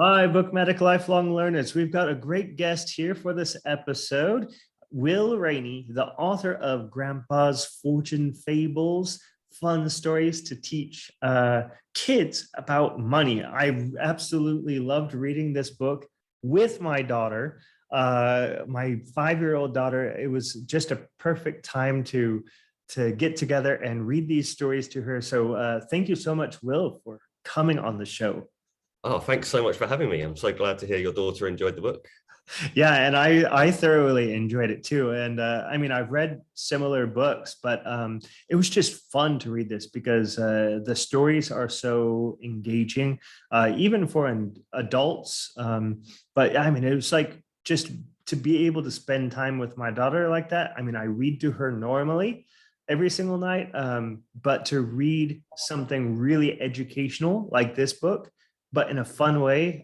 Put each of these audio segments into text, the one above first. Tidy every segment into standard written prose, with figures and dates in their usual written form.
Hi, BookMattic lifelong learners. We've got a great guest here for this episode, Will Rainey, the author of Grandpa's Fortune Fables, fun stories to teach kids about money. I absolutely loved reading this book with my daughter, my 5-year-old daughter. It was just a perfect time to get together and read these stories to her. So thank you so much, Will, for coming on the show. Oh, thanks so much for having me. I'm so glad to hear your daughter enjoyed the book. Yeah, and I thoroughly enjoyed it too. And I mean, I've read similar books, but it was just fun to read this because the stories are so engaging, even for adults. But I mean, it was like just to be able to spend time with my daughter like that. I mean, I read to her normally every single night, but to read something really educational like this book, but in a fun way,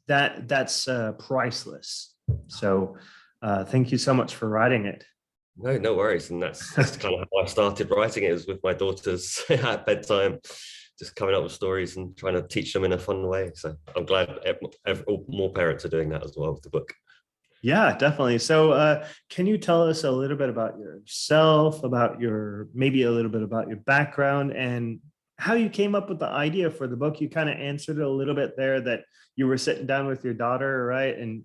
that's priceless. So thank you so much for writing it. No worries. And that's kind of how I started writing it, is with my daughters at bedtime, just coming up with stories and trying to teach them in a fun way. So I'm glad more parents are doing that as well with the book. Yeah, definitely. So can you tell us a little bit about yourself, about maybe a little bit about your background and how you came up with the idea for the book? You kind of answered it a little bit there, that you were sitting down with your daughter, right? And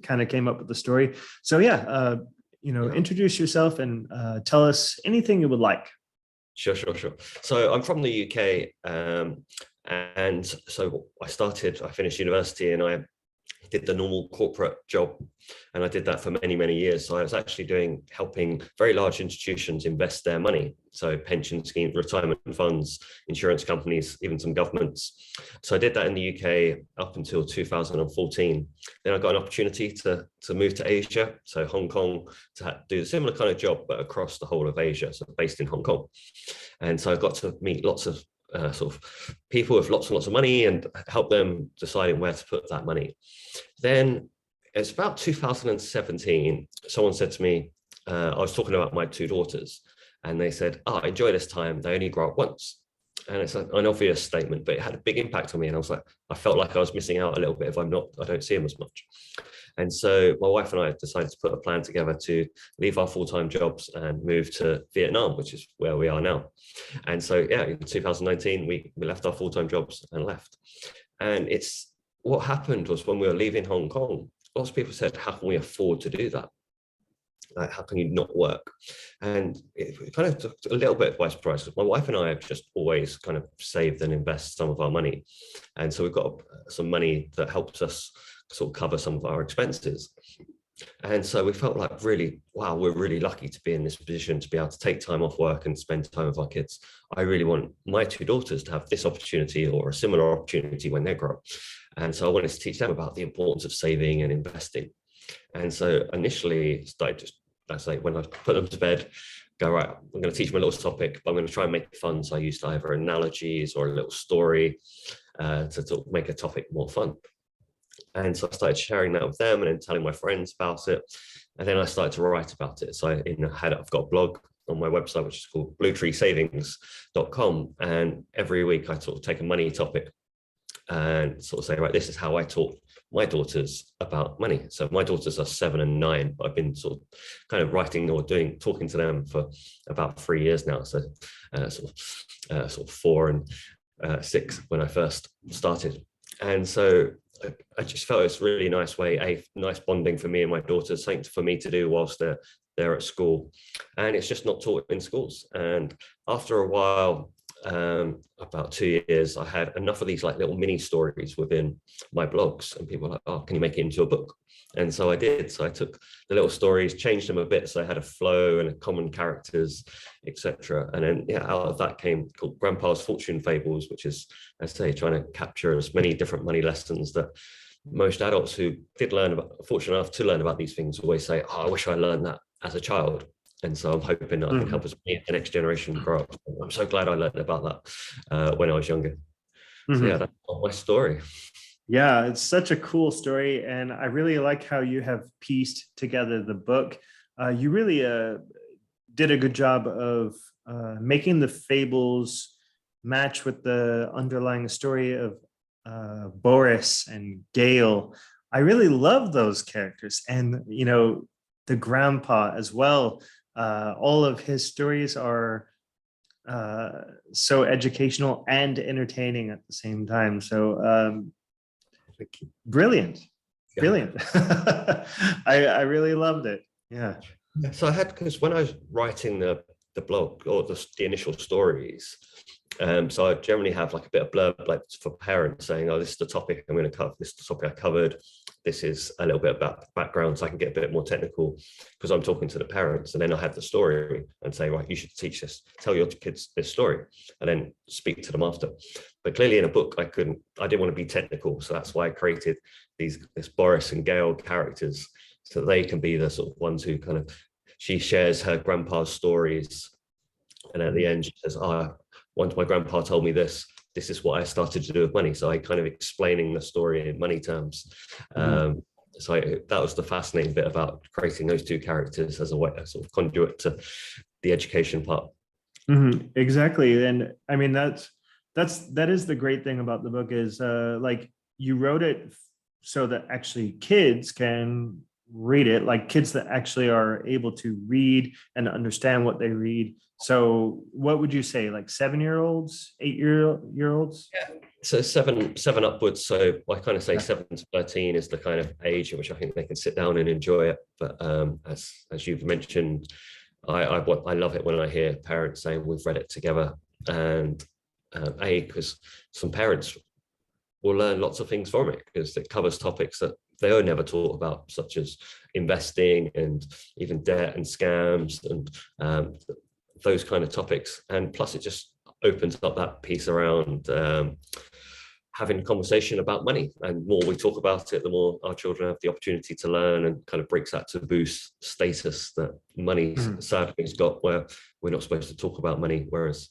kind of came up with the story. So yeah, introduce yourself and tell us anything you would like. Sure. So I'm from the UK, and so I finished university, and I did the normal corporate job, and I did that for many years. So I was actually helping very large institutions invest their money, so pension schemes, retirement funds, insurance companies, even some governments. So I did that in the UK up until 2014. Then I got an opportunity to move to Asia, so Hong Kong, to do a similar kind of job but across the whole of Asia, so based in Hong Kong. And so I got to meet lots of sort of people with lots and lots of money and help them deciding where to put that money. Then it's about 2017, someone said to me, I was talking about my two daughters, and they said, I enjoy this time, they only grow up once. And it's an obvious statement, but it had a big impact on me. And I felt like I was missing out a little bit if I don't see them as much. And so my wife and I decided to put a plan together to leave our full-time jobs and move to Vietnam, which is where we are now. And so, yeah, in 2019, we left our full-time jobs and left. And what happened was, when we were leaving Hong Kong, lots of people said, how can we afford to do that? Like, how can you not work? And it kind of took a little bit by surprise, because my wife and I have just always kind of saved and invest some of our money. And so we've got some money that helps us sort of cover some of our expenses. And so we felt like, really, wow, we're really lucky to be in this position, to be able to take time off work and spend time with our kids. I really want my two daughters to have this opportunity or a similar opportunity when they grow up. And so I wanted to teach them about the importance of saving and investing. And so initially, when I put them to bed, go, right, I'm going to teach them a little topic, but I'm going to try and make it fun. So I used either analogies or a little story to sort of make a topic more fun. And so I started sharing that with them and then telling my friends about it. And then I started to write about it. So I've got a blog on my website, which is called bluetreesavings.com. And every week I sort of take a money topic and sort of say, right, this is how I taught my daughters about money. So my daughters are 7 and 9, but I've been sort of kind of writing or talking to them for about 3 years now. So sort of 4 and 6 when I first started. And so I just felt it's a really nice nice bonding for me and my daughters, something for me to do whilst they're at school. And it's just not taught in schools. And after a while, about 2 years, I had enough of these like little mini stories within my blogs, and people were like, oh, can you make it into a book? And so I did. So I took the little stories, changed them a bit, so I had a flow and a common characters, etc. And then, yeah, out of that came called Grandpa's Fortune Fables, which is, as I say, trying to capture as many different money lessons that most adults who fortunate enough to learn about these things, always say, oh, I wish I learned that as a child. And so I'm hoping that I can help the next generation grow up. I'm so glad I learned about that when I was younger. So yeah, that's my story. Yeah, it's such a cool story. And I really like how you have pieced together the book. You really did a good job of making the fables match with the underlying story of Boris and Gail. I really love those characters, and the grandpa as well. All of his stories are so educational and entertaining at the same time. So brilliant, Yeah. brilliant. I really loved it. Yeah. So I had, because when I was writing the blog or the initial stories, so I generally have like a bit of blurb like for parents saying, oh, this is the topic I'm going to cover, this is the topic I covered, this is a little bit about background, so I can get a bit more technical because I'm talking to the parents. And then I had the story and say, right, you should teach this, tell your kids this story, and then speak to them after. But clearly in a book, I didn't want to be technical. So that's why I created this Boris and Gail characters, so they can be the sort of ones who kind of, she shares her grandpa's stories. And at the end, she says, oh, once my grandpa told me this is what I started to do with money. So I kind of explaining the story in money terms. So that was the fascinating bit about creating those two characters as a way, a sort of conduit to the education part. Exactly. And I mean, that is the great thing about the book is like you wrote it so that actually kids can read it, like kids that actually are able to read and understand what they read. So what would you say, like 7-year-olds, 8-year-olds? Yeah. So seven upwards. So I kind of say 7 to 13 is the kind of age in which I think they can sit down and enjoy it. But as you've mentioned, I love it when I hear parents saying we've read it together, and because some parents will learn lots of things from it because it covers topics that they were never taught about, such as investing and even debt and scams and those kind of topics. And plus, it just opens up that piece around having a conversation about money. And more we talk about it, the more our children have the opportunity to learn, and kind of breaks that taboo status that money sadly has got, where we're not supposed to talk about money. Whereas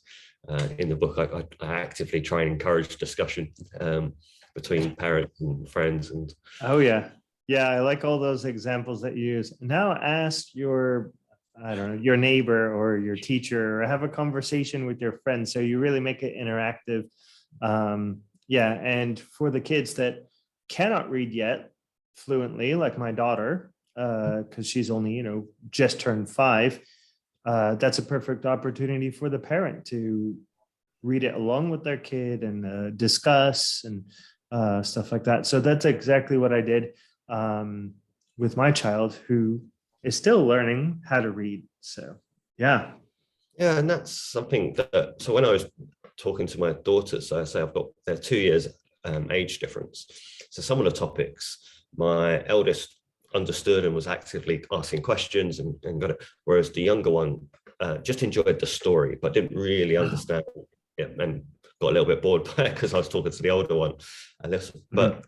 in the book, I actively try and encourage discussion between parents and friends. And oh yeah, I like all those examples that you use. Now ask your, I don't know, your neighbor or your teacher, or have a conversation with your friends, so you really make it interactive. And for the kids that cannot read yet fluently, like my daughter, because she's only just turned 5, that's a perfect opportunity for the parent to read it along with their kid and discuss and stuff like that. So that's exactly what I did with my child, who is still learning how to read. So yeah. And that's something that, so when I was talking to my daughters, so I say they're 2 years age difference. So some of the topics my eldest understood and was actively asking questions and got it, whereas the younger one just enjoyed the story but didn't really understand it, and got a little bit bored by it because I was talking to the older one. But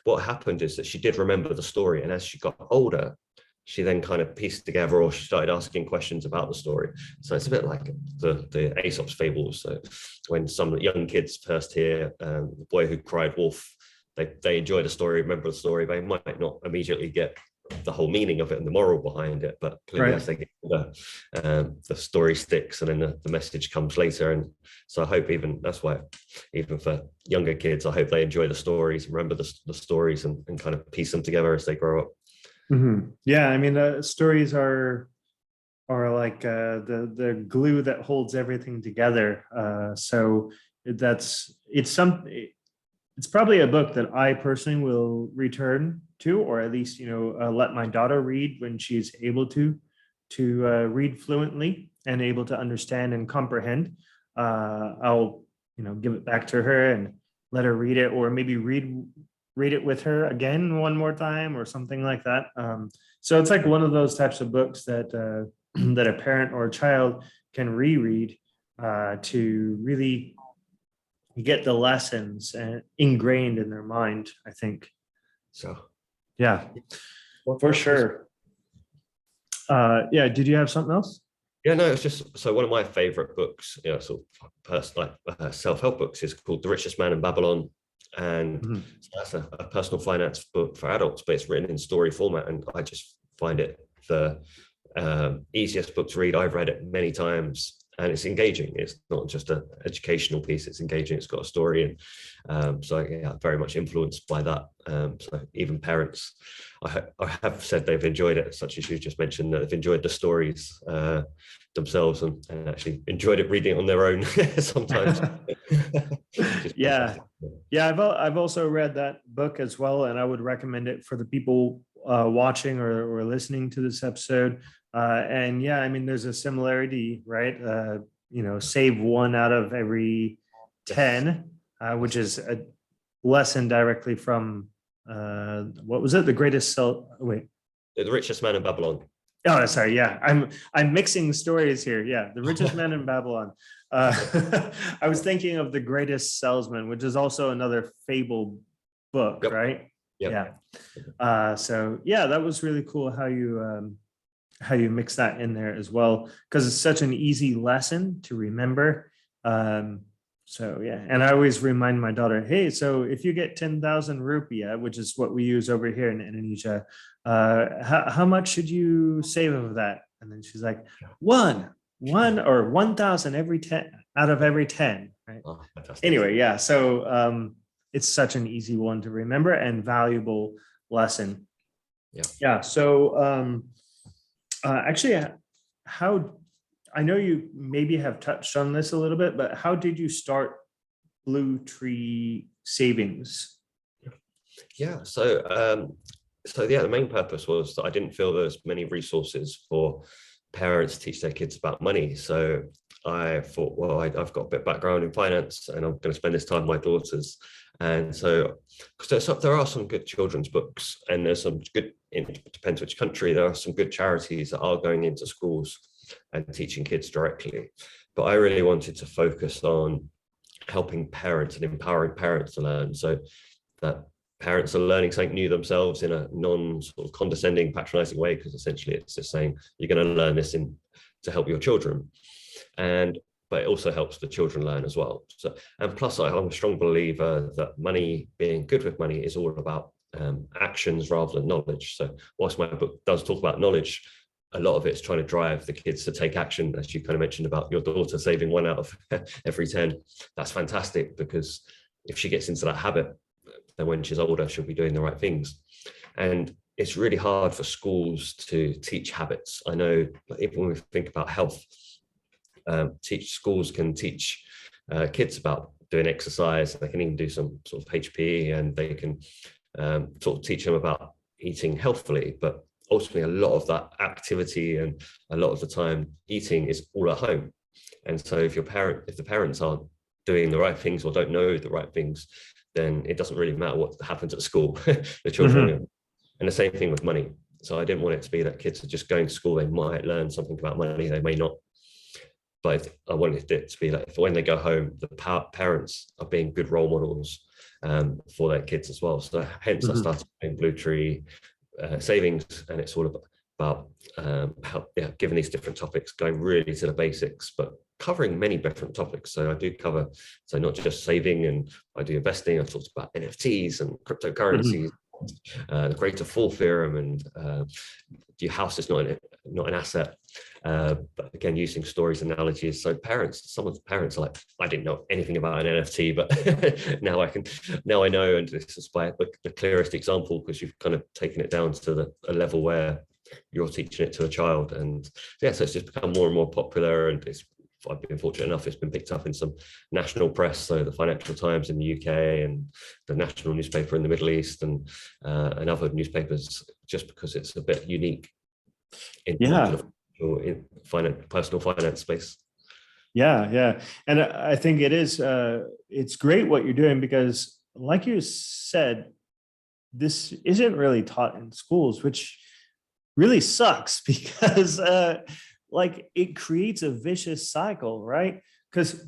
what happened is that she did remember the story, and as she got older, she then kind of pieced together, or she started asking questions about the story. So it's a bit like the Aesop's fables. So when some young kids first hear the boy who cried wolf, they enjoy the story, remember the story. They might not immediately get the whole meaning of it and the moral behind it, but clearly as they get older, the story sticks, and then the message comes later. And so I hope that's why even for younger kids, I hope they enjoy the stories, remember the stories, and kind of piece them together as they grow up. Yeah, I mean, stories are like the glue that holds everything together. So it's probably a book that I personally will return to, or at least let my daughter read when she's able to read fluently and able to understand and comprehend. I'll give it back to her and let her read it, or maybe read it with her again one more time or something like that. So it's like one of those types of books that that a parent or a child can reread to really get the lessons ingrained in their mind, I think. So yeah, for sure. Did you have something else? Yeah, no, it's just, so one of my favorite books, sort of personal self-help books, is called The Richest Man in Babylon. And so that's a personal finance book for adults, but it's written in story format, and I just find it the easiest book to read. I've read it many times, and it's engaging. It's not just an educational piece, it's engaging, it's got a story. And so yeah, very much influenced by that. So even parents, I have said they've enjoyed it, such as you just mentioned, that they've enjoyed the stories themselves, and actually enjoyed it reading it on their own sometimes. Yeah, I've also read that book as well, and I would recommend it for the people watching or listening to this episode. And yeah, I mean, there's a similarity, right? Save 1 out of every 10, which is a lesson directly from what was it? The greatest wait. The Richest Man in Babylon. Oh, sorry. Yeah, I'm mixing stories here. Yeah, The Richest Man in Babylon. I was thinking of The Greatest Salesman, which is also another fable book, Yep. right? Yep. Yeah. So yeah, that was really cool how you mix that in there as well, because it's such an easy lesson to remember. So yeah, and I always remind my daughter, hey, so if you get 10,000 rupiah, which is what we use over here in Indonesia, how much should you save of that? And then she's like, one or 1,000 every 10 out of every 10. Right. Oh, fantastic. Anyway, yeah. So it's such an easy one to remember and valuable lesson. Yeah. Yeah. So actually, how, I know you maybe have touched on this a little bit, but how did you start Blue Tree Savings? Yeah, so yeah, the main purpose was that I didn't feel there was many resources for parents to teach their kids about money. So I thought, well, I've got a bit of background in finance, and I'm going to spend this time with my daughters. And so, because there are some good children's books, and there's some good, it depends which country, there are some good charities that are going into schools and teaching kids directly. But I really wanted to focus on helping parents and empowering parents to learn, so that parents are learning something new themselves in a non sort of condescending, patronizing way, because essentially it's just saying you're going to learn this to help your children. But it also helps the children learn as well. So, and plus I'm a strong believer that being good with money is all about actions rather than knowledge. So whilst my book does talk about knowledge, a lot of it's trying to drive the kids to take action, as you kind of mentioned about your daughter saving 1 out of every 10. That's fantastic, because if she gets into that habit, then when she's older, she'll be doing the right things. And it's really hard for schools to teach habits. I know, even when we think about health, schools can teach kids about doing exercise. They can even do some sort of HPE, and they can sort of teach them about eating healthfully. But ultimately, a lot of that activity and a lot of the time eating is all at home. And so if the parents aren't doing the right things or don't know the right things, then it doesn't really matter what happens at school. The children, and the same thing with money. So I didn't want it to be that kids are just going to school, they might learn something about money, they may not. But I wanted it to be like, when they go home, the parents are being good role models for their kids as well. So hence I started doing Blue Tree Savings, and it's all about giving these different topics, going really to the basics, but covering many different topics. So I do cover, so not just saving, and I do investing. I talked about NFTs and cryptocurrencies, the greater fall theorem, and your house is not an asset. But again, using stories, analogies. So some of the parents are like, I didn't know anything about an NFT, but now I know, and this is by the clearest example, because you've kind of taken it down to a level where you're teaching it to a child. And yeah, so it's just become more and more popular, and I've been fortunate enough, it's been picked up in some national press, so the Financial Times in the UK and the national newspaper in the Middle East, and other newspapers, just because it's a bit unique in personal finance space. Yeah. And I think it's great what you're doing, because like you said, this isn't really taught in schools, which really sucks, because it creates a vicious cycle, right? Because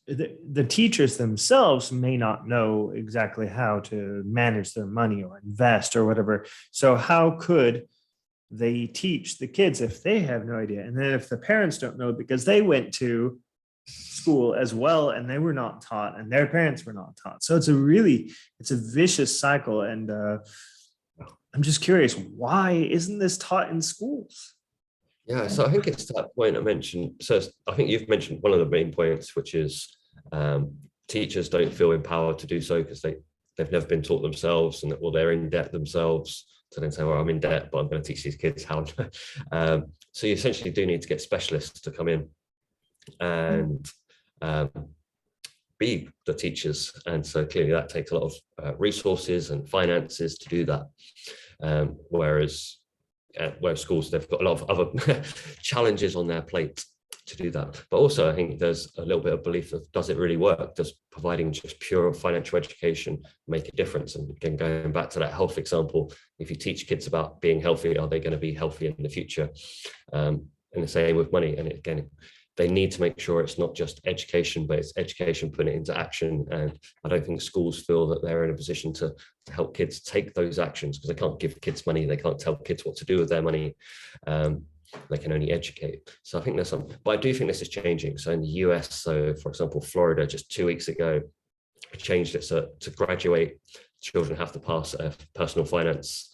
the teachers themselves may not know exactly how to manage their money or invest or whatever. So how could they teach the kids if they have no idea? And then if the parents don't know because they went to school as well and they were not taught, and their parents were not taught. So it's a vicious cycle. And I'm just curious, why isn't this taught in schools? Yeah, so I think it's that point I mentioned. So I think you've mentioned one of the main points, which is teachers don't feel empowered to do so because they've never been taught themselves, or they're in debt themselves. So then say, well, I'm in debt, but I'm going to teach these kids how. So you essentially do need to get specialists to come in and be the teachers. And so clearly that takes a lot of resources and finances to do that. Whereas schools, they've got a lot of other challenges on their plate to do that. But also I think there's a little bit of belief of, does it really work? Does providing just pure financial education make a difference? And again, going back to that health example, if you teach kids about being healthy, are they going to be healthy in the future? And the same with money. And again, they need to make sure it's not just education, but it's education putting it into action. And I don't think schools feel that they're in a position to help kids take those actions, because they can't give kids money. They can't tell kids what to do with their money. They can only educate. So I think there's some, but I do think this is changing. So in the US, so for example, Florida, just 2 weeks ago, changed it so to graduate, children have to pass a personal finance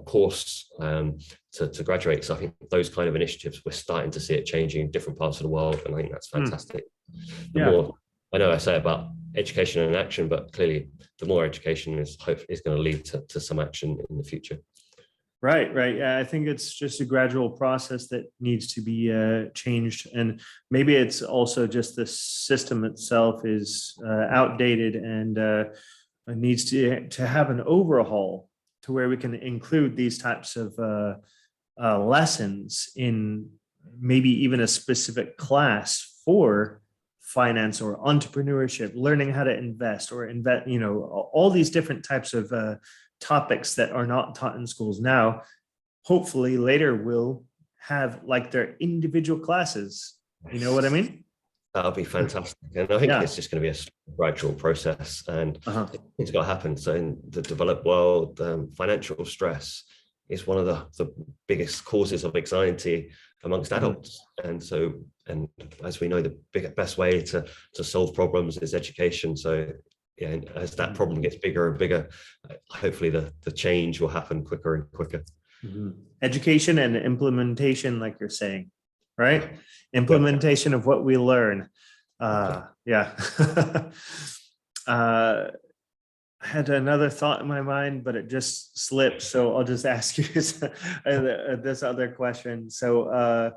course to graduate. So I think those kind of initiatives, we're starting to see it changing in different parts of the world, and I think that's fantastic. The more, I know I say about education and action, but clearly the more education is going to lead to some action in the future. Right. Yeah, I think it's just a gradual process that needs to be changed, and maybe it's also just the system itself is outdated and needs to have an overhaul to where we can include these types of lessons in maybe even a specific class for finance or entrepreneurship, learning how to invest or invest, all these different types of topics that are not taught in schools now. Hopefully later we'll have like their individual classes. You know what I mean? That'll be fantastic. And I think it's just going to be a gradual process, and it's got to happen. So in the developed world, financial stress is one of the biggest causes of anxiety amongst adults. And so, and as we know, the best way to solve problems is education. So yeah, and as that problem gets bigger and bigger, hopefully the change will happen quicker and quicker. Education and implementation, like you're saying, right? Implementation of what we learn. I had another thought in my mind, but it just slipped. So I'll just ask you this other question. So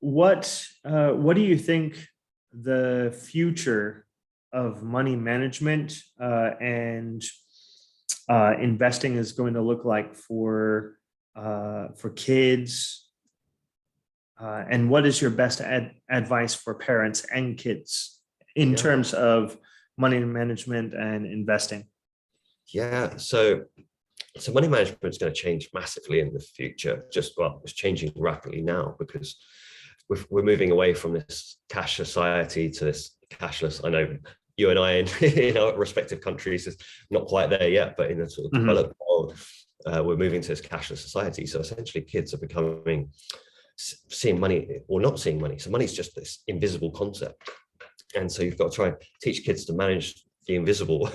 what do you think the future of money management and investing is going to look like for kids? And what is your best advice for parents and kids in terms of money management and investing? Yeah, so money management is going to change massively in the future. It's changing rapidly now because we're moving away from this cash society to this cashless. I know you and I in our respective countries is not quite there yet, but in the sort of developed world, we're moving to this cashless society. So essentially kids are seeing money or not seeing money. So money is just this invisible concept. And so you've got to try and teach kids to manage the invisible,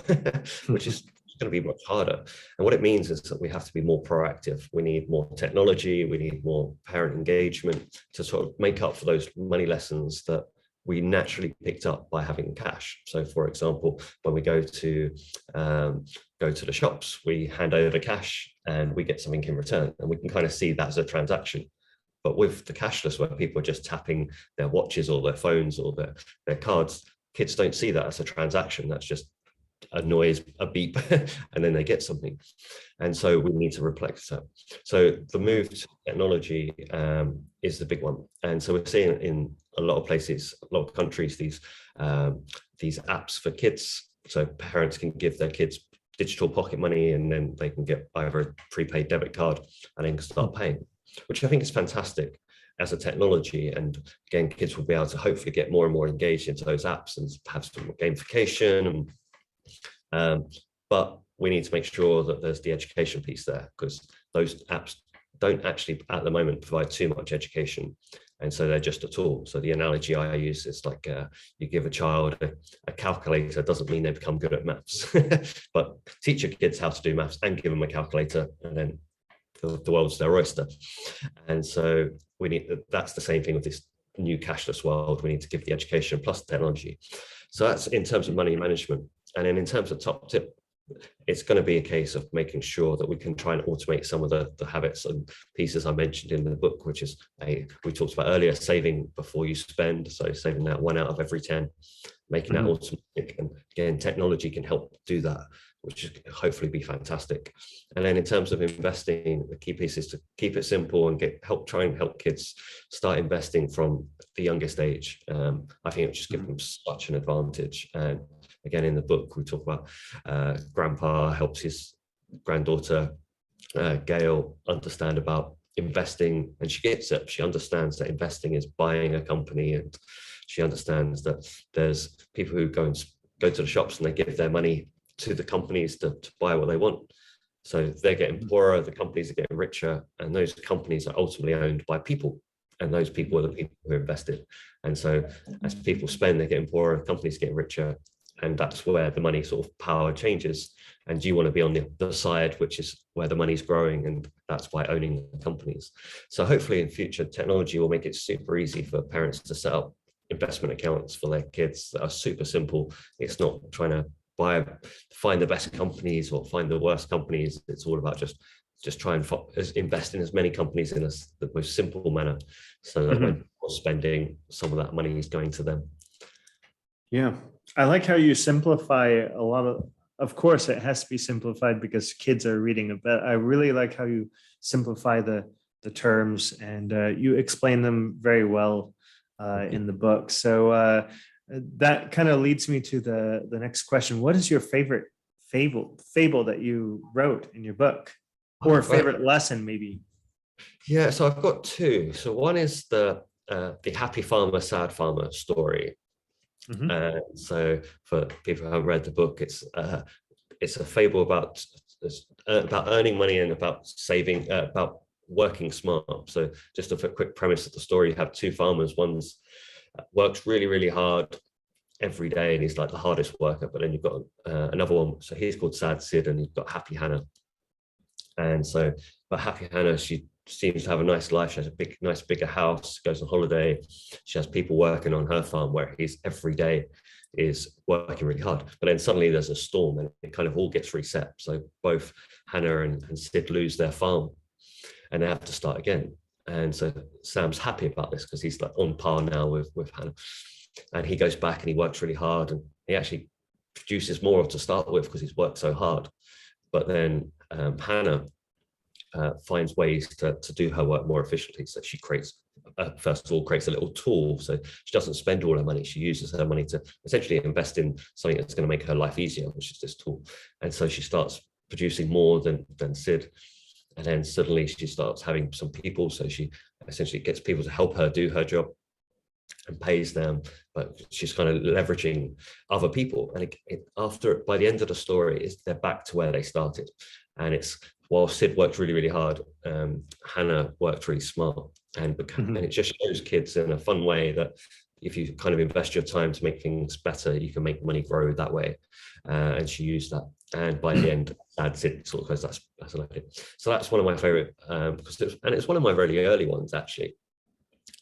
which is going to be much harder. And what it means is that we have to be more proactive. We need more technology. We need more parent engagement to sort of make up for those money lessons that we naturally picked up by having cash. So for example, when we go to the shops, we hand over cash and we get something in return, and we can kind of see that as a transaction. But with the cashless, where people are just tapping their watches or their phones or their cards, kids don't see that as a transaction. That's just a noise, a beep, and then they get something. And so we need to replace that. So the move to technology is the big one. And so we're seeing in a lot of places, a lot of countries, these apps for kids. So parents can give their kids digital pocket money, and then they can get either a prepaid debit card and then start paying, which I think is fantastic as a technology. And again, kids will be able to hopefully get more and more engaged into those apps and have some gamification. But we need to make sure that there's the education piece there, because those apps don't actually at the moment provide too much education. And so they're just a tool. So the analogy I use is like you give a child a calculator, doesn't mean they become good at maths, but teach your kids how to do maths and give them a calculator, and then the world's their oyster. And so that's the same thing with this new cashless world. We need to give the education plus the technology. So that's in terms of money management. And then in terms of top tip, it's going to be a case of making sure that we can try and automate some of the habits and pieces I mentioned in the book, which is we talked about earlier, saving before you spend. So saving that 1 out of every 10, making that automatic. And again, technology can help do that, which is hopefully be fantastic. And then in terms of investing, the key piece is to keep it simple and try and help kids start investing from the youngest age. I think it will just give them such an advantage. And again, in the book, we talk about grandpa helps his granddaughter, Gail, understand about investing, and she gets it. She understands that investing is buying a company, and she understands that there's people who go to the shops and they give their money to the companies to buy what they want. So they're getting poorer, the companies are getting richer, and those companies are ultimately owned by people. And those people are the people who invested. And so as people spend, they're getting poorer, companies getting richer. And that's where the money sort of power changes. And you want to be on the side, which is where the money's growing. And that's by owning the companies. So hopefully in future, technology will make it super easy for parents to set up investment accounts for their kids that are super simple. It's not trying to find the best companies or find the worst companies. It's all about just try and invest in as many companies in the most simple manner, so that when you're spending, some of that money is going to them. Yeah, I like how you simplify a lot of course, it has to be simplified because kids are reading it, but I really like how you simplify the terms, and you explain them very well in the book. So that kind of leads me to the next question. What is your favorite fable that you wrote in your book, or favorite lesson maybe? Yeah, so I've got two. So one is the happy farmer, sad farmer story. So for people who haven't read the book, it's a fable about earning money and about saving, about working smart. So just a quick premise of the story: you have two farmers. One's works really, really hard every day, and he's like the hardest worker. But then you've got another one. So he's called Sad Sid, and you've got Happy Hannah. And so, but Happy Hannah, she seems to have a nice life. She has a nice bigger house, goes on holiday. She has people working on her farm, where he's every day is working really hard. But then suddenly there's a storm, and it kind of all gets reset. So both Hannah and Sid lose their farm, and they have to start again. And so Sam's happy about this because he's like on par now with Hannah. And he goes back and he works really hard, and he actually produces more to start with because he's worked so hard. But then Hannah finds ways to do her work more efficiently. So she first of all creates a little tool. So she doesn't spend all her money. She uses her money to essentially invest in something that's going to make her life easier, which is this tool. And so she starts producing more than Sid. And then suddenly she starts having some people. So she essentially gets people to help her do her job and pays them, but she's kind of leveraging other people. And by the end of the story, they're back to where they started. And it's, while Sid worked really, really hard, Hannah worked really smart. And it just shows kids in a fun way that if you kind of invest your time to make things better, you can make money grow that way. And she used that. And by the end, Sid sort of goes, that's like it. So that's one of my favorite, because it's one of my really early ones, actually.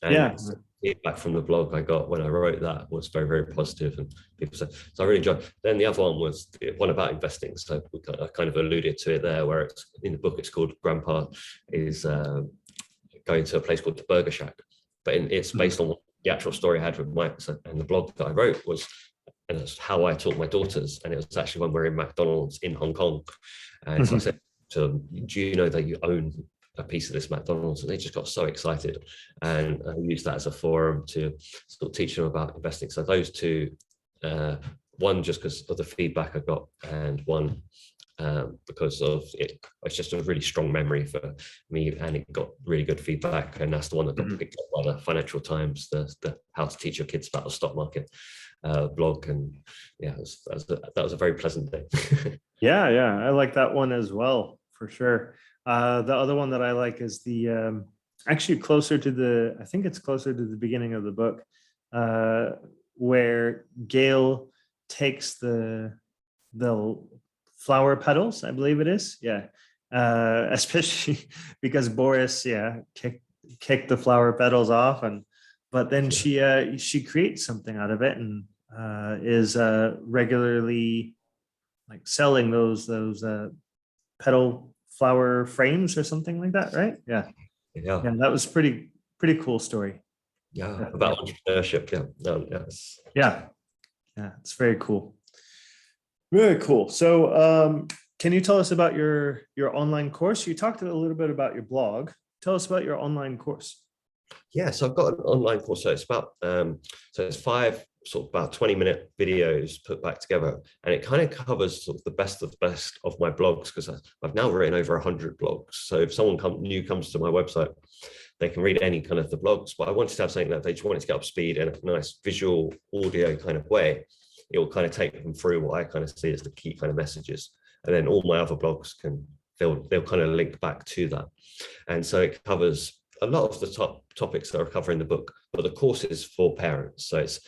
And feedback from the blog I got when I wrote that was very, very positive, and people said, so I really enjoyed. Then the other one was one about investing. So I kind of alluded to it there, where it's in the book, it's called Grandpa is going to a place called the Burger Shack, but it's based on the actual story I had with Mike. And the blog that I wrote was, and it's how I taught my daughters, and it was actually when we were in McDonald's in Hong Kong. And so I said to them, do you know that you own a piece of this McDonald's? And they just got so excited, and I used that as a forum to sort of teach them about investing. So those two, one just because of the feedback I got, and one because of it's just a really strong memory for me, and it got really good feedback. And that's the one that got picked up by the Financial Times, the How to Teach Your Kids About the Stock Market blog. And yeah, that was a very pleasant day. yeah, I like that one as well, for sure. The other one that I like is the actually closer to I think it's closer to the beginning of the book, where Gail takes the flower petals, I believe it is. Yeah. especially because Boris, kicked the flower petals off, but then she creates something out of it and is regularly like selling those petal flower frames or something like that, right? Yeah, Yeah, that was pretty cool story. yeah, Definitely. about entrepreneurship. Yeah, no, yes. Yeah, it's very cool. Very cool. So, can you tell us about your online course? You talked a little bit about your blog. Tell us about your online course. Yeah, so I've got an online course. So it's about so it's 5 sort of about 20-minute videos put back together, and it kind of covers sort of the best of my blogs, because I've now written over 100 blogs. So if someone new comes to my website, they can read any kind of the blogs. But I wanted to have something that they just wanted to get up to speed in a nice visual audio kind of way. It will kind of take them through what I kind of see as the key kind of messages, and then all my other blogs they'll kind of link back to that. And so it covers a lot of the top topics that are covered in the book, but the course is for parents. So it's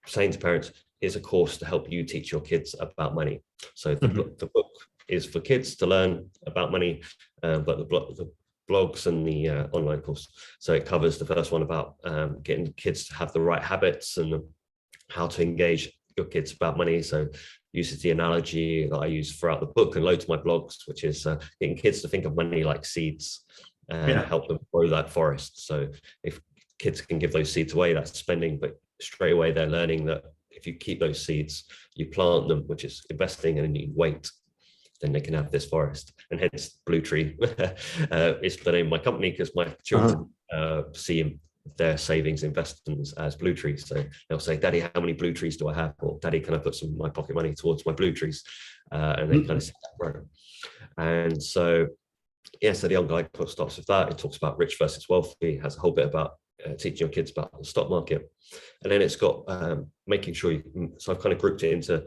saying to parents, here's a course to help you teach your kids about money. So the book is for kids to learn about money, but the blogs and the online course. So it covers the first one about getting kids to have the right habits and how to engage your kids about money. So uses the analogy that I use throughout the book and loads of my blogs, which is getting kids to think of money like seeds and help them grow that forest. So if kids can give those seeds away, that's spending, but straight away they're learning that if you keep those seeds, you plant them, which is investing, and then you wait, then they can have this forest. And hence Blue Tree is the name of my company, because my children see their savings investments as blue trees. So they'll say, Daddy, how many blue trees do I have? Or Daddy, can I put some of my pocket money towards my blue trees? And they kind of see that grow. And so so the online course starts with that. It talks about rich versus wealthy, has a whole bit about teaching your kids about the stock market. And then it's got making sure so I've kind of grouped it into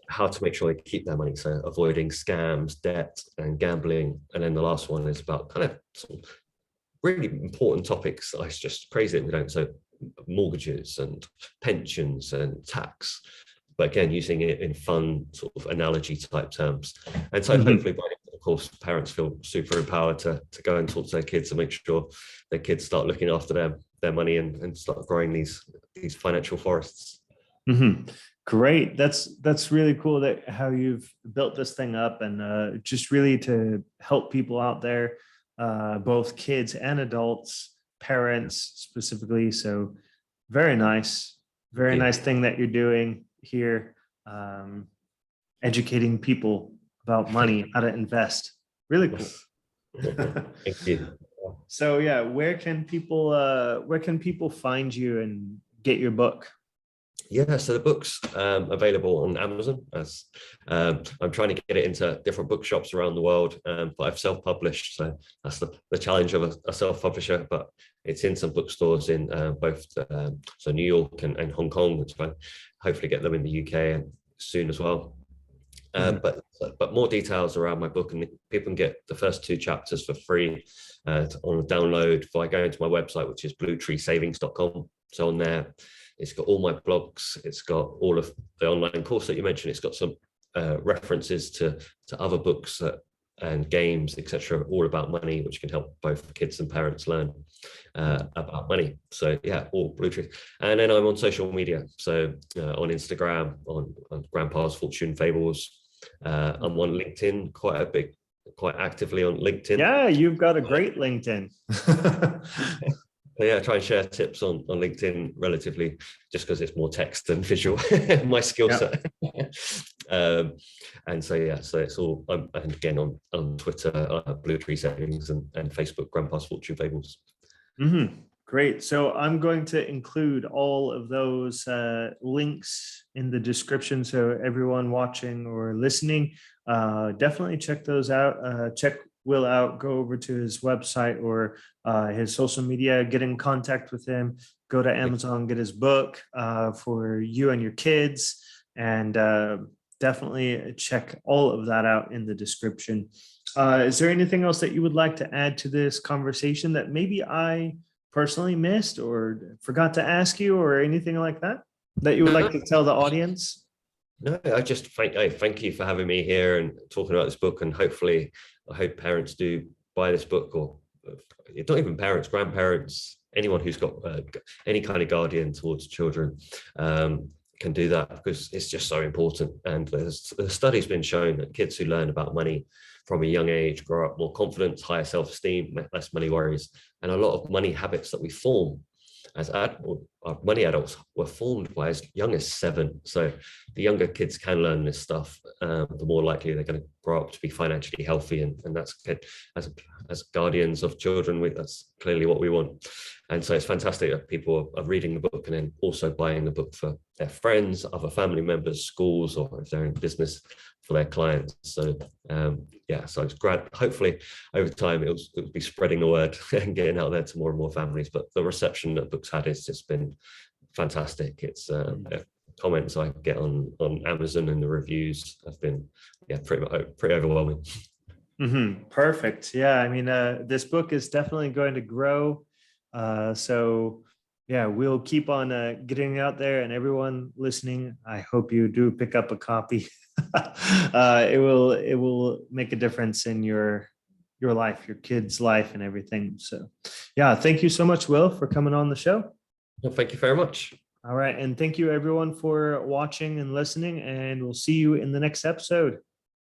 how to make sure they keep their money. So avoiding scams, debt, and gambling. And then the last one is about kind of some really important topics. It's just crazy that we don't. So mortgages and pensions and tax, but again, using it in fun sort of analogy type terms. And so hopefully by of course, parents feel super empowered to go and talk to their kids and make sure their kids start looking after their money and start growing these financial forests. Great. That's really cool that how you've built this thing up, and just really to help people out there, both kids and adults, parents specifically. So very nice thing that you're doing here, educating people about money, how to invest. Really cool. Thank you. So yeah, where can people find you and get your book? Yeah, so the book's available on Amazon. As I'm trying to get it into different bookshops around the world, but I've self-published, so that's the challenge of a self-publisher. But it's in some bookstores in both so New York and Hong Kong. Which I hopefully get them in the UK soon as well. But more details around my book, and people can get the first 2 chapters for free on a download by going to my website, which is bluetreesavings.com. So on there, it's got all my blogs. It's got all of the online course that you mentioned. It's got some references to other books and games, etc., all about money, which can help both kids and parents learn about money. So yeah, all Blue Tree. And then I'm on social media. So on Instagram, on Grandpa's Fortune Fables. I'm on LinkedIn quite actively on LinkedIn. Yeah, you've got a great LinkedIn. Yeah, I try and share tips on LinkedIn relatively, just because it's more text than visual, my skill set. And so it's all, and again on Twitter, Blue Tree Savings, and Facebook, Grandpa's Fortune Fables. Great. So I'm going to include all of those links in the description. So everyone watching or listening, definitely check those out. Check Will out, go over to his website or his social media, get in contact with him, go to Amazon, get his book for you and your kids, and definitely check all of that out in the description. Is there anything else that you would like to add to this conversation that maybe I personally missed or forgot to ask you, or anything like that you would like to tell the audience? No, I just thank you for having me here and talking about this book. And hopefully, I hope parents do buy this book, or not even parents, grandparents, anyone who's got any kind of guardian towards children can do that, because it's just so important. And the study's been shown that kids who learn about money from a young age grow up more confident, higher self-esteem, less money worries, and a lot of money habits that we form as money adults were formed by as young as 7. So the younger kids can learn this stuff, the more likely they're going to grow up to be financially healthy, and that's good. As guardians of children, that's clearly what we want. And so it's fantastic that people are reading the book and then also buying the book for their friends, other family members, schools, or if they're in business, for their clients. So so it's great. Hopefully over time it'll be spreading the word and getting out there to more and more families. But the reception that the book's had has just been fantastic. It's comments I get on Amazon and the reviews have been pretty overwhelming. Perfect. Yeah, I mean, this book is definitely going to grow. So yeah, we'll keep on getting out there, and everyone listening, I hope you do pick up a copy. It will make a difference in your life, your kids' life, and everything. So yeah, thank you so much, Will, for coming on the show. Well, thank you very much. All right, and thank you everyone for watching and listening, and we'll see you in the next episode.